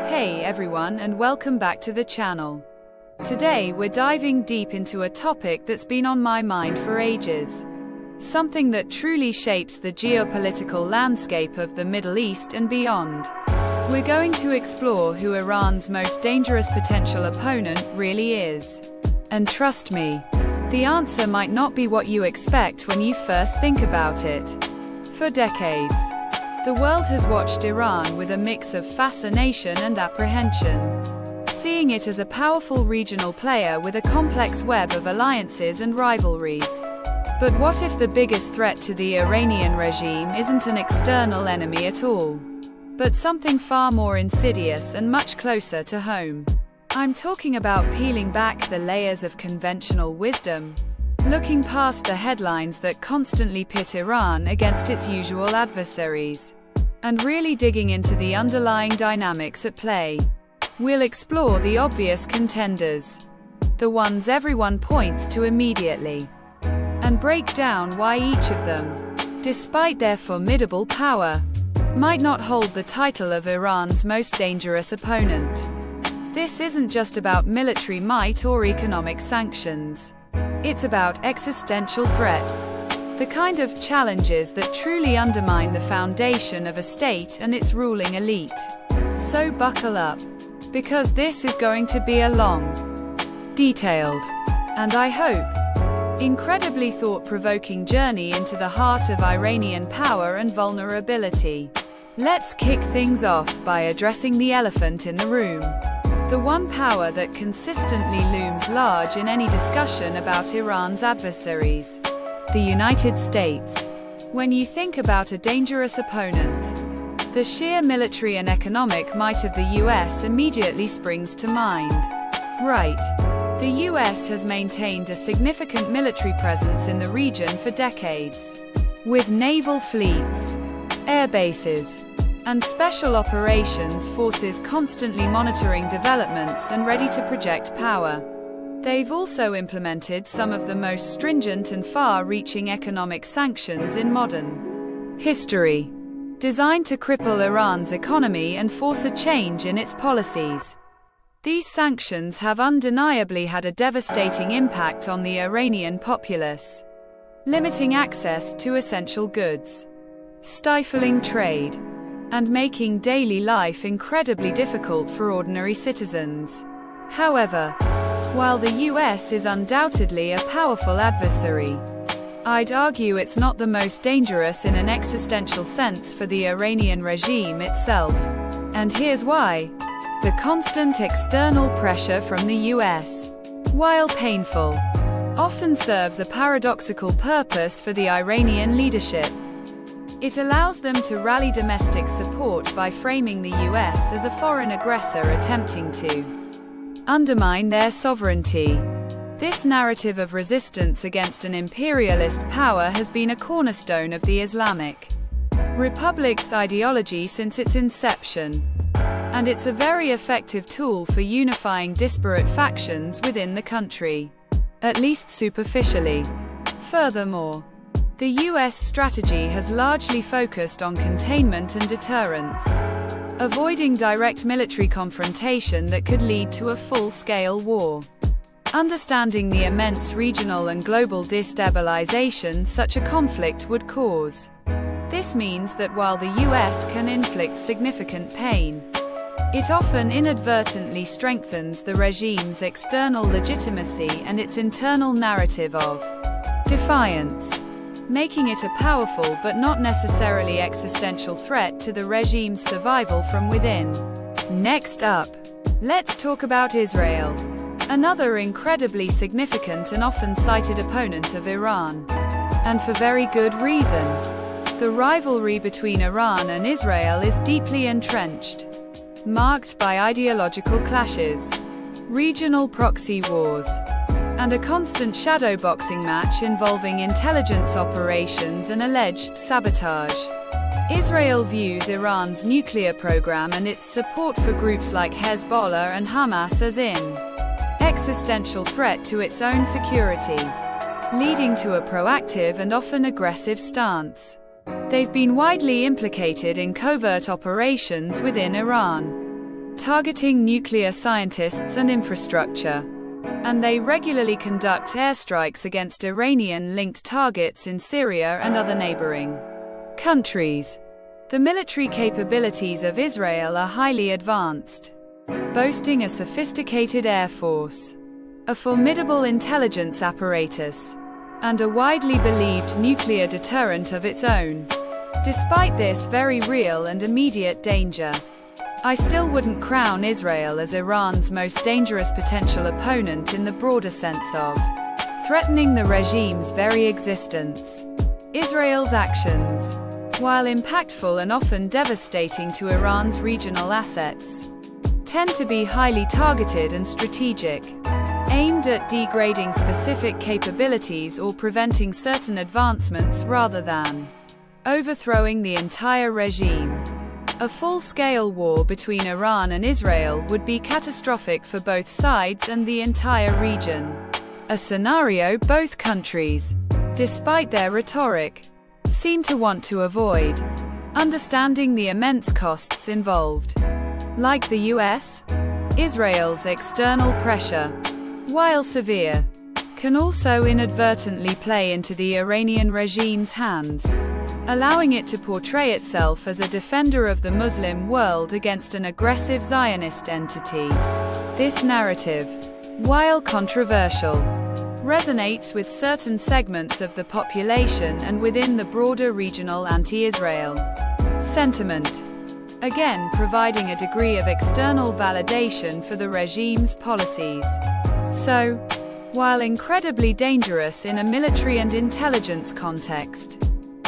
Hey everyone, and welcome back to the channel. Today we're diving deep into a topic that's been on my mind for ages. Something that truly shapes the geopolitical landscape of the Middle East and beyond. We're going to explore who Iran's most dangerous potential opponent really is. And trust me, the answer might not be what you expect when you first think about it. For decades, the world has watched Iran with a mix of fascination and apprehension, seeing it as a powerful regional player with a complex web of alliances and rivalries. But what if the biggest threat to the Iranian regime isn't an external enemy at all, but something far more insidious and much closer to home? I'm talking about peeling back the layers of conventional wisdom, looking past the headlines that constantly pit Iran against its usual adversaries, and really digging into the underlying dynamics at play. We'll explore the obvious contenders, the ones everyone points to immediately, and break down why each of them, despite their formidable power, might not hold the title of Iran's most dangerous opponent. This isn't just about military might or economic sanctions. It's about existential threats, the kind of challenges that truly undermine the foundation of a state and its ruling elite. So buckle up, because this is going to be a long, detailed, and I hope, incredibly thought-provoking journey into the heart of Iranian power and vulnerability. Let's kick things off by addressing the elephant in the room. The one power that consistently looms large in any discussion about Iran's adversaries: the United States. When you think about a dangerous opponent, the sheer military and economic might of the US immediately springs to mind. Right. The US has maintained a significant military presence in the region for decades, with naval fleets, air bases, and special operations forces constantly monitoring developments and ready to project power. They've also implemented some of the most stringent and far-reaching economic sanctions in modern history, designed to cripple Iran's economy and force a change in its policies. These sanctions have undeniably had a devastating impact on the Iranian populace, limiting access to essential goods, stifling trade, and making daily life incredibly difficult for ordinary citizens. However, while the US is undoubtedly a powerful adversary, I'd argue it's not the most dangerous in an existential sense for the Iranian regime itself. And here's why. The constant external pressure from the US, while painful, often serves a paradoxical purpose for the Iranian leadership. It allows them to rally domestic support by framing the US as a foreign aggressor attempting to undermine their sovereignty. This narrative of resistance against an imperialist power has been a cornerstone of the Islamic Republic's ideology since its inception, and it's a very effective tool for unifying disparate factions within the country, at least superficially. Furthermore, the US strategy has largely focused on containment and deterrence, avoiding direct military confrontation that could lead to a full-scale war. Understanding the immense regional and global destabilization such a conflict would cause. This means that while the US can inflict significant pain, it often inadvertently strengthens the regime's external legitimacy and its internal narrative of defiance, making it a powerful but not necessarily existential threat to the regime's survival from within. Next up, let's talk about Israel, another incredibly significant and often cited opponent of Iran. And for very good reason. The rivalry between Iran and Israel is deeply entrenched, marked by ideological clashes, regional proxy wars, and a constant shadowboxing match involving intelligence operations and alleged sabotage. Israel views Iran's nuclear program and its support for groups like Hezbollah and Hamas as an existential threat to its own security, leading to a proactive and often aggressive stance. They've been widely implicated in covert operations within Iran, targeting nuclear scientists and infrastructure. And they regularly conduct airstrikes against Iranian-linked targets in Syria and other neighboring countries. The military capabilities of Israel are highly advanced, boasting a sophisticated air force, a formidable intelligence apparatus, and a widely believed nuclear deterrent of its own. Despite this very real and immediate danger, I still wouldn't crown Israel as Iran's most dangerous potential opponent in the broader sense of threatening the regime's very existence. Israel's actions, while impactful and often devastating to Iran's regional assets, tend to be highly targeted and strategic, aimed at degrading specific capabilities or preventing certain advancements rather than overthrowing the entire regime. A full-scale war between Iran and Israel would be catastrophic for both sides and the entire region. A scenario both countries, despite their rhetoric, seem to want to avoid, understanding the immense costs involved. Like the US, Israel's external pressure, while severe, can also inadvertently play into the Iranian regime's hands, allowing it to portray itself as a defender of the Muslim world against an aggressive Zionist entity. This narrative, while controversial, resonates with certain segments of the population and within the broader regional anti-Israel sentiment, again providing a degree of external validation for the regime's policies. So, while incredibly dangerous in a military and intelligence context,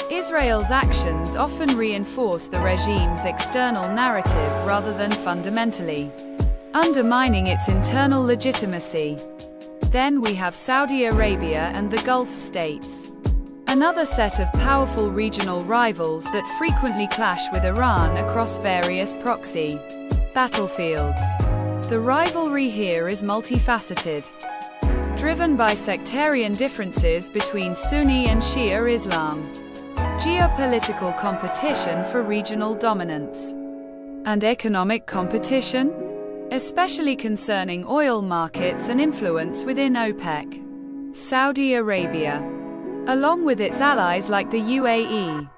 Israel's actions often reinforce the regime's external narrative rather than fundamentally undermining its internal legitimacy. Then we have Saudi Arabia and the Gulf states, another set of powerful regional rivals that frequently clash with Iran across various proxy battlefields. The rivalry here is multifaceted, driven by sectarian differences between Sunni and Shia Islam, geopolitical competition for regional dominance, and economic competition, especially concerning oil markets and influence within OPEC. Saudi Arabia, along with its allies like the UAE,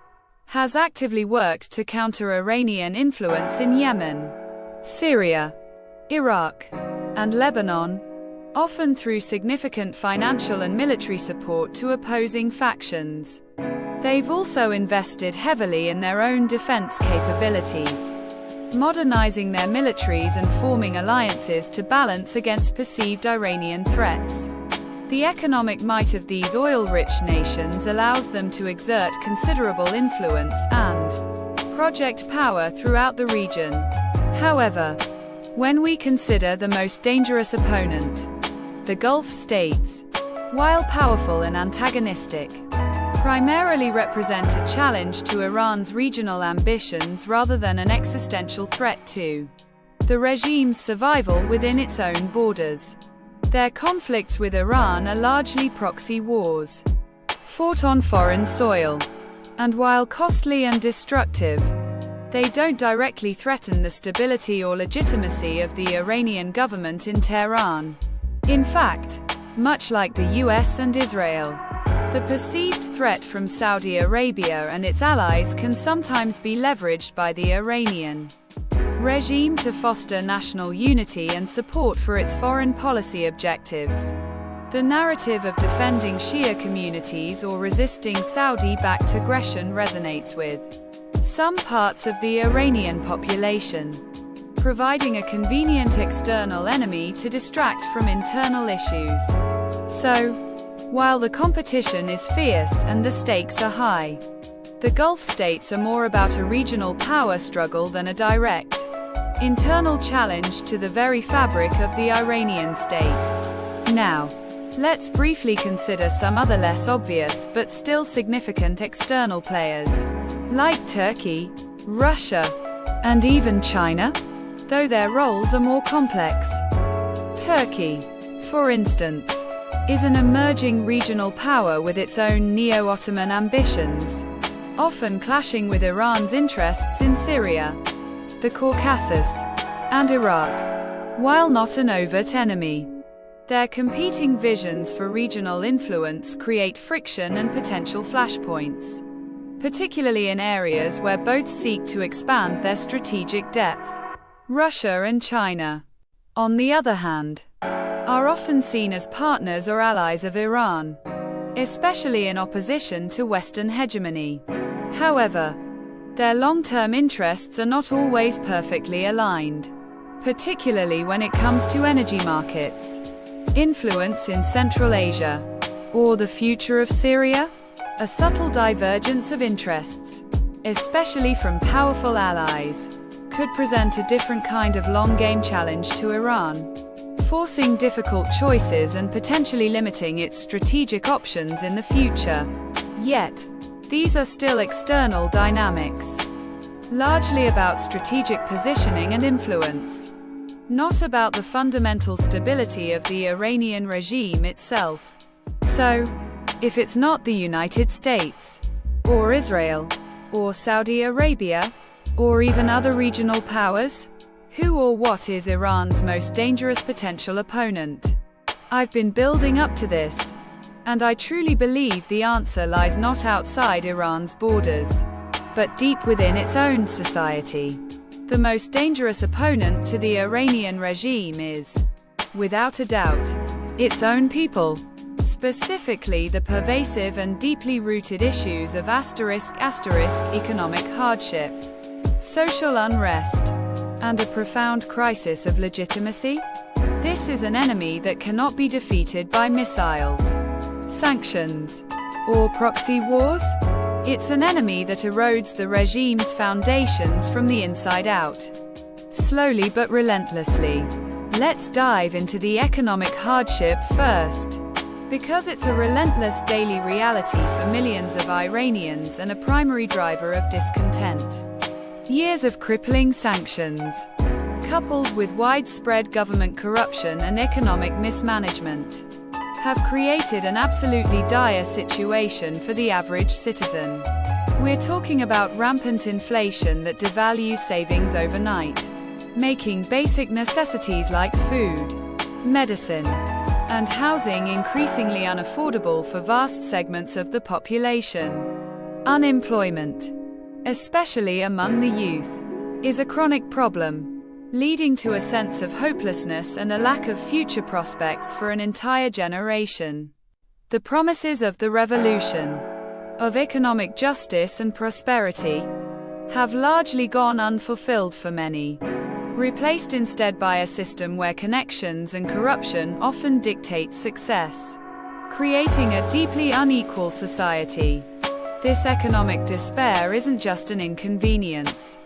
has actively worked to counter Iranian influence in Yemen, Syria, Iraq, and Lebanon, often through significant financial and military support to opposing factions. They've also invested heavily in their own defense capabilities, modernizing their militaries and forming alliances to balance against perceived Iranian threats. The economic might of these oil-rich nations allows them to exert considerable influence and project power throughout the region. However, when we consider the most dangerous opponent, the Gulf states, while powerful and antagonistic, primarily represent a challenge to Iran's regional ambitions rather than an existential threat to the regime's survival within its own borders. Their conflicts with Iran are largely proxy wars, fought on foreign soil, and while costly and destructive, they don't directly threaten the stability or legitimacy of the Iranian government in Tehran. In fact, much like the US and Israel, the perceived threat from Saudi Arabia and its allies can sometimes be leveraged by the Iranian regime to foster national unity and support for its foreign policy objectives. The narrative of defending Shia communities or resisting Saudi-backed aggression resonates with some parts of the Iranian population, providing a convenient external enemy to distract from internal issues. So, while the competition is fierce and the stakes are high, the Gulf states are more about a regional power struggle than a direct, internal challenge to the very fabric of the Iranian state. Now, let's briefly consider some other less obvious but still significant external players, like Turkey, Russia, and even China, though their roles are more complex. Turkey, for instance, is an emerging regional power with its own neo-Ottoman ambitions, often clashing with Iran's interests in Syria, the Caucasus, and Iraq. While not an overt enemy, their competing visions for regional influence create friction and potential flashpoints, particularly in areas where both seek to expand their strategic depth. Russia and China, on the other hand, are often seen as partners or allies of Iran, especially in opposition to Western hegemony. However, their long-term interests are not always perfectly aligned, particularly when it comes to energy markets, influence in Central Asia, or the future of Syria. A subtle divergence of interests, especially from powerful allies, could present a different kind of long-game challenge to Iran, forcing difficult choices and potentially limiting its strategic options in the future. Yet, these are still external dynamics, largely about strategic positioning and influence, not about the fundamental stability of the Iranian regime itself. So, if it's not the United States, or Israel, or Saudi Arabia, or even other regional powers, who or what is Iran's most dangerous potential opponent? I've been building up to this, and I truly believe the answer lies not outside Iran's borders, but deep within its own society. The most dangerous opponent to the Iranian regime is, without a doubt, its own people. Specifically the pervasive and deeply rooted issues of economic hardship, social unrest, and a profound crisis of legitimacy. This is an enemy that cannot be defeated by missiles, sanctions, or proxy wars. It's an enemy that erodes the regime's foundations from the inside out, slowly but relentlessly. Let's dive into the economic hardship first, because it's a relentless daily reality for millions of Iranians and a primary driver of discontent. Years of crippling sanctions, coupled with widespread government corruption and economic mismanagement, have created an absolutely dire situation for the average citizen. We're talking about rampant inflation that devalues savings overnight, making basic necessities like food, medicine, and housing increasingly unaffordable for vast segments of the population. Unemployment, especially among the youth, is a chronic problem, leading to a sense of hopelessness and a lack of future prospects for an entire generation. The promises of the revolution, of economic justice and prosperity, have largely gone unfulfilled for many, replaced instead by a system where connections and corruption often dictate success, creating a deeply unequal society. This economic despair isn't just an inconvenience.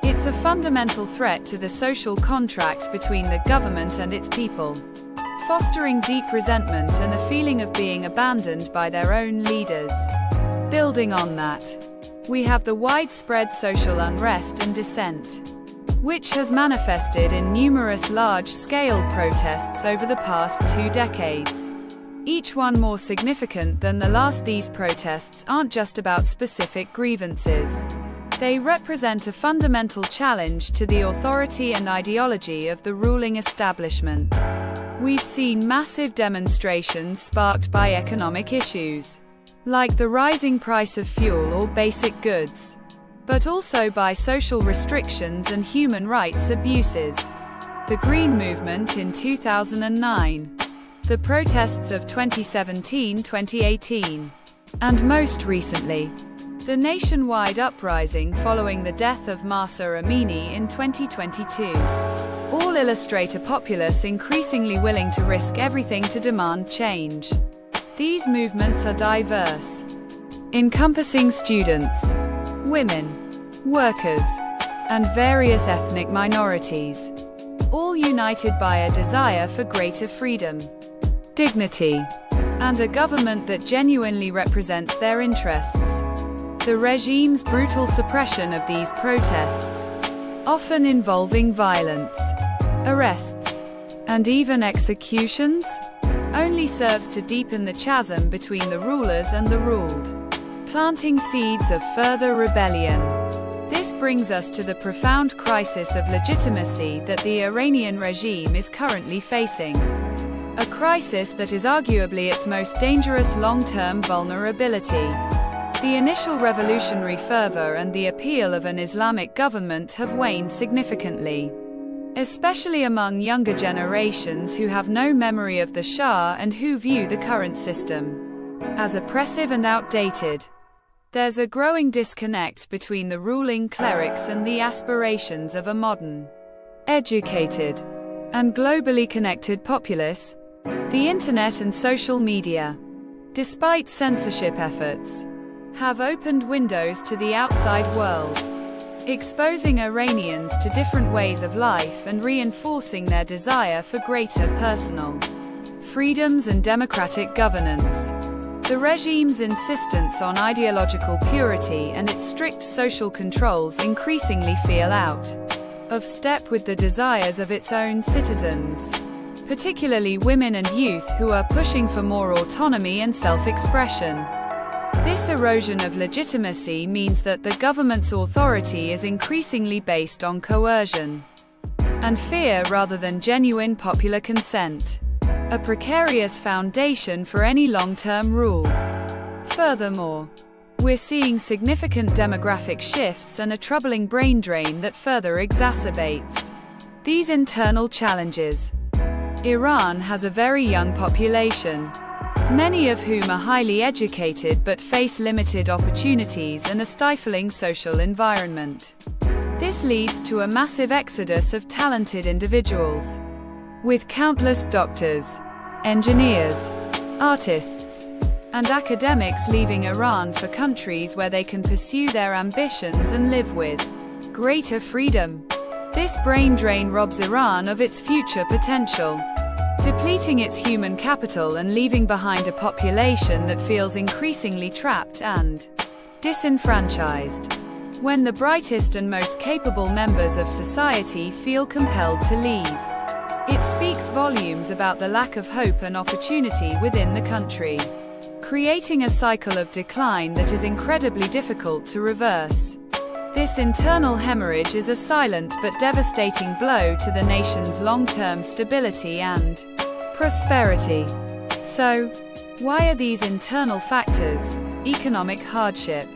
It's a fundamental threat to the social contract between the government and its people, fostering deep resentment and a feeling of being abandoned by their own leaders. Building on that, we have the widespread social unrest and dissent, which has manifested in numerous large-scale protests over the past 2 decades. Each one more significant than the last. These protests aren't just about specific grievances. They represent a fundamental challenge to the authority and ideology of the ruling establishment. We've seen massive demonstrations sparked by economic issues, like the rising price of fuel or basic goods, but also by social restrictions and human rights abuses. The Green Movement in 2009, the protests of 2017-2018, and most recently, the nationwide uprising following the death of Mahsa Amini in 2022, all illustrate a populace increasingly willing to risk everything to demand change. These movements are diverse, encompassing students, women, workers, and various ethnic minorities, all united by a desire for greater freedom, dignity, and a government that genuinely represents their interests. The regime's brutal suppression of these protests, often involving violence, arrests, and even executions, only serves to deepen the chasm between the rulers and the ruled, planting seeds of further rebellion. This brings us to the profound crisis of legitimacy that the Iranian regime is currently facing. A crisis that is arguably its most dangerous long-term vulnerability. The initial revolutionary fervor and the appeal of an Islamic government have waned significantly, especially among younger generations who have no memory of the Shah and who view the current system as oppressive and outdated. There's a growing disconnect between the ruling clerics and the aspirations of a modern, educated, and globally connected populace. The internet and social media, despite censorship efforts, have opened windows to the outside world, exposing Iranians to different ways of life and reinforcing their desire for greater personal freedoms and democratic governance. The regime's insistence on ideological purity and its strict social controls increasingly feel out of step with the desires of its own citizens, particularly women and youth who are pushing for more autonomy and self-expression. This erosion of legitimacy means that the government's authority is increasingly based on coercion and fear rather than genuine popular consent, a precarious foundation for any long-term rule. Furthermore, we're seeing significant demographic shifts and a troubling brain drain that further exacerbates these internal challenges. Iran has a very young population, many of whom are highly educated but face limited opportunities and a stifling social environment. This leads to a massive exodus of talented individuals, with countless doctors, engineers, artists, and academics leaving Iran for countries where they can pursue their ambitions and live with greater freedom. This brain drain robs Iran of its future potential, depleting its human capital and leaving behind a population that feels increasingly trapped and disenfranchised. When the brightest and most capable members of society feel compelled to leave, it speaks volumes about the lack of hope and opportunity within the country, creating a cycle of decline that is incredibly difficult to reverse. This internal hemorrhage is a silent but devastating blow to the nation's long-term stability and prosperity. So, why are these internal factors, economic hardship,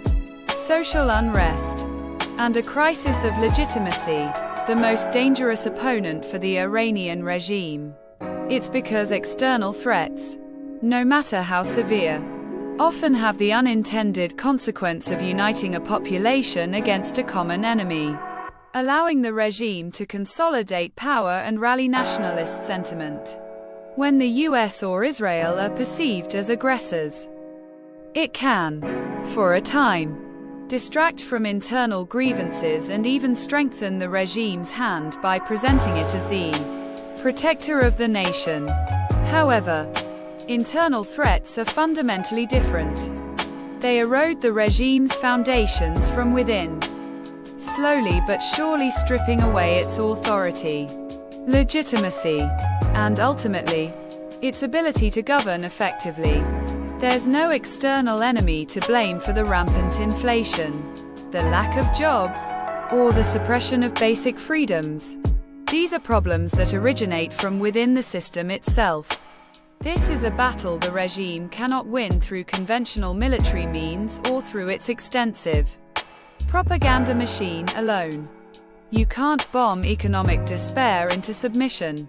social unrest, and a crisis of legitimacy, the most dangerous opponent for the Iranian regime? It's because external threats, no matter how severe, often have the unintended consequence of uniting a population against a common enemy, allowing the regime to consolidate power and rally nationalist sentiment. When the US or Israel are perceived as aggressors, it can, for a time, distract from internal grievances and even strengthen the regime's hand by presenting it as the protector of the nation. However, internal threats are fundamentally different. They erode the regime's foundations from within, slowly but surely stripping away its authority, legitimacy, and ultimately, its ability to govern effectively. There's no external enemy to blame for the rampant inflation, the lack of jobs, or the suppression of basic freedoms. These are problems that originate from within the system itself. This is a battle the regime cannot win through conventional military means or through its extensive propaganda machine alone. You can't bomb economic despair into submission.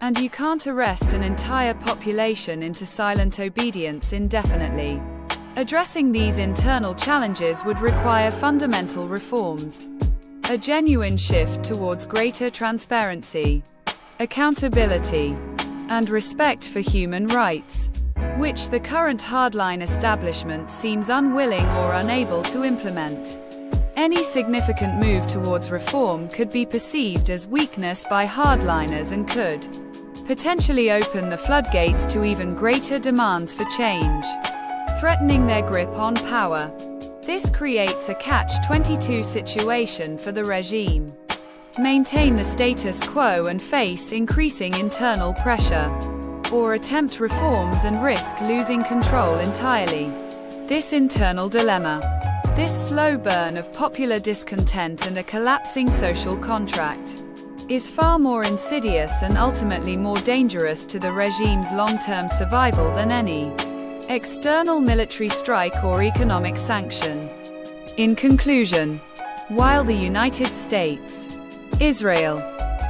And you can't arrest an entire population into silent obedience indefinitely. Addressing these internal challenges would require fundamental reforms, a genuine shift towards greater transparency, accountability, and respect for human rights, which the current hardline establishment seems unwilling or unable to implement. Any significant move towards reform could be perceived as weakness by hardliners and could potentially open the floodgates to even greater demands for change, threatening their grip on power. This creates a catch-22 situation for the regime. Maintain the status quo and face increasing internal pressure, or attempt reforms and risk losing control entirely. This internal dilemma This slow burn of popular discontent and a collapsing social contract is far more insidious and ultimately more dangerous to the regime's long-term survival than any external military strike or economic sanction. In conclusion, while the United States, Israel,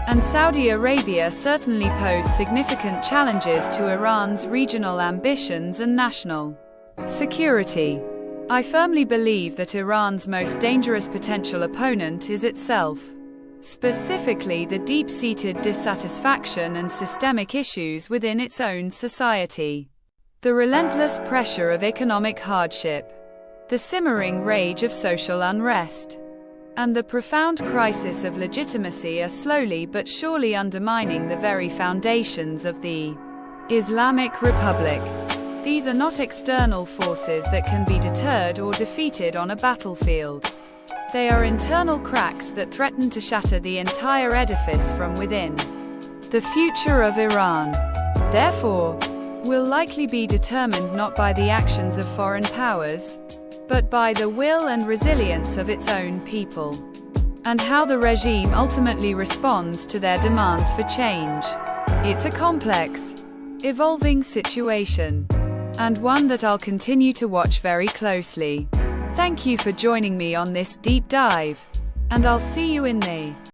and Saudi Arabia certainly pose significant challenges to Iran's regional ambitions and national security, I firmly believe that Iran's most dangerous potential opponent is itself, specifically the deep-seated dissatisfaction and systemic issues within its own society. The relentless pressure of economic hardship, the simmering rage of social unrest, and the profound crisis of legitimacy are slowly but surely undermining the very foundations of the Islamic Republic. These are not external forces that can be deterred or defeated on a battlefield. They are internal cracks that threaten to shatter the entire edifice from within. The future of Iran, therefore, will likely be determined not by the actions of foreign powers, but by the will and resilience of its own people, and how the regime ultimately responds to their demands for change. It's a complex, evolving situation, and one that I'll continue to watch very closely. Thank you for joining me on this deep dive, and I'll see you in the